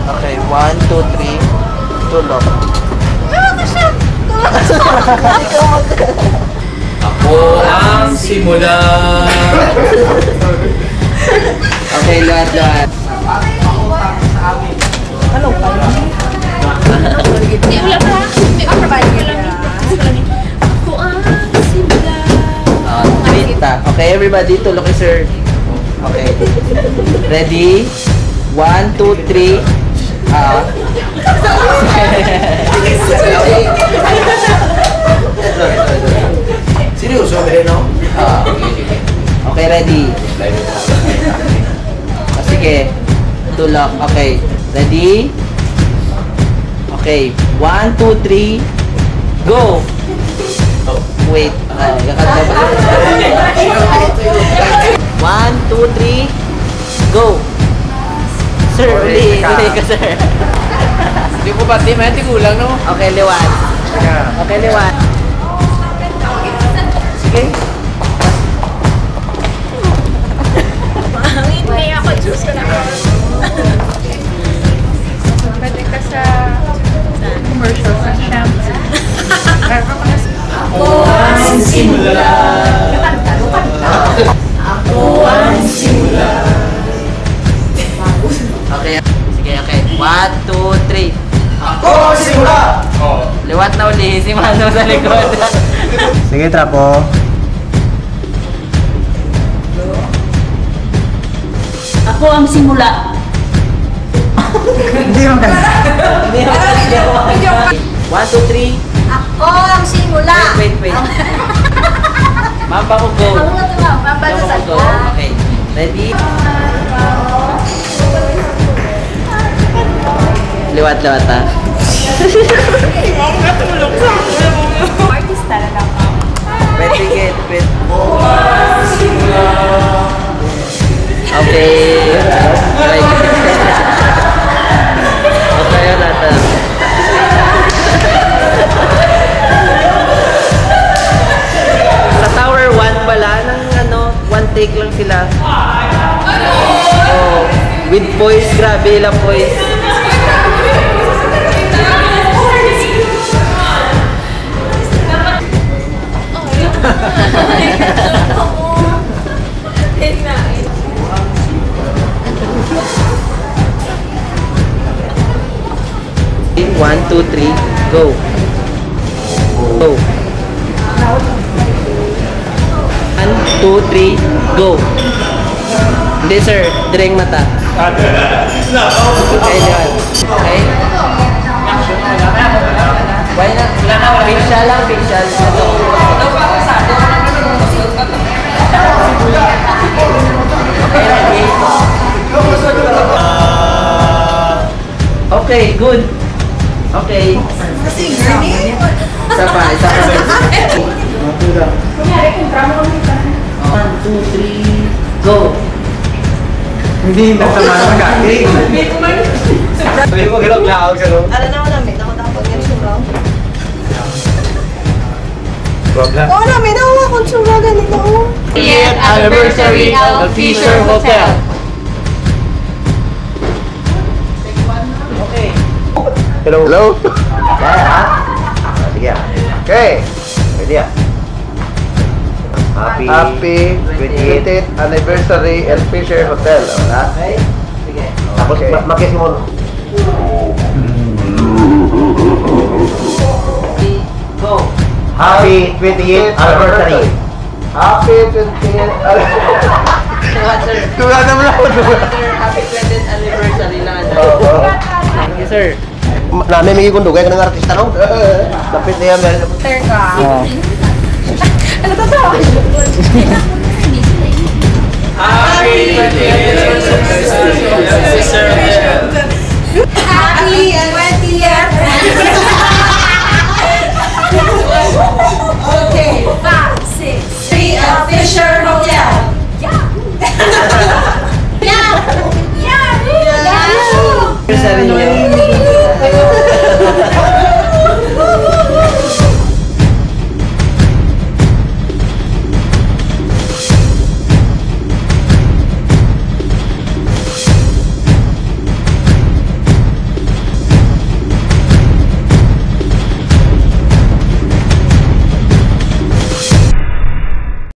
Okay, 1, 2, 3. Tulog. Ako ang simula. Okay, lahat. Ano pa? Hindi, wala pa. May provide ka lang. Ako ang simula. Treat ta. Okay, everybody, tulog kay sir. Okay. Ready? 1, 2, 3. Seryoso, no? Okay, ready? Sige. Tulog. Okay. Ready? Okay. 1, 2, 3. Go! Wait. Yakad na ba? 1, 2, 3. Go! Sir, uli ka, sir. Hindi ko ba, di kulang, no? Okay, liwan. Okay, liwan. Sige. Hindi ako, Diyos ka na. Pwede ka sa commercial sa shampoo. Ako ang simula. Ako ang simula. Okay. Sige, okay. 1, 2, 3. Ako ang simula! Liwat na uli si Mano sa likod. Sige, trapo. Ako ang simula. Hindi mo kaya. 1, 2, 3. Ako ang simula. Wait. Ma'am, bako go. Ako nga ito, ma'am. Mapasasal Go. Okay. Ready? Liwat ha. Artist talaga ako. Wait. Okay. Okay, yun natin. Sa Tower 1 pala, one take lang sila. Oh, with voice, grabe lang voice. One, two, three, go. Go. 1, 2, 3, go. Hindi sir, direng mata. Okay, yun. Okay. Why not? Facial lang, facial. Okay, ready? Okay, good. Okay. Isa pa. 1, 2, 3, go. Hindi na sama ng gagawin. Sabi mo, gano'n klaog sa loob. Alam naman namin, ako nakapag-yan sura. Problem. Oo namin, ako akong sura ganito. 10th anniversary of Fisher Hotel. Okay. Hello. Hello. Sige. Okay. Ready ah. Happy 28th anniversary El Fisher Hotel. Wala? Okay. Sige. Tapos mag-guess mo. Go. Happy 28th anniversary. Happy 28th anniversary. Sir, Tuwa naman ako. sir, happy 20th anniversary lang. Thank you, sir. Namin may kundugay ka ng artista, no? Lapit na yan. Sir ka. Ano to to? Happy 20th anniversary!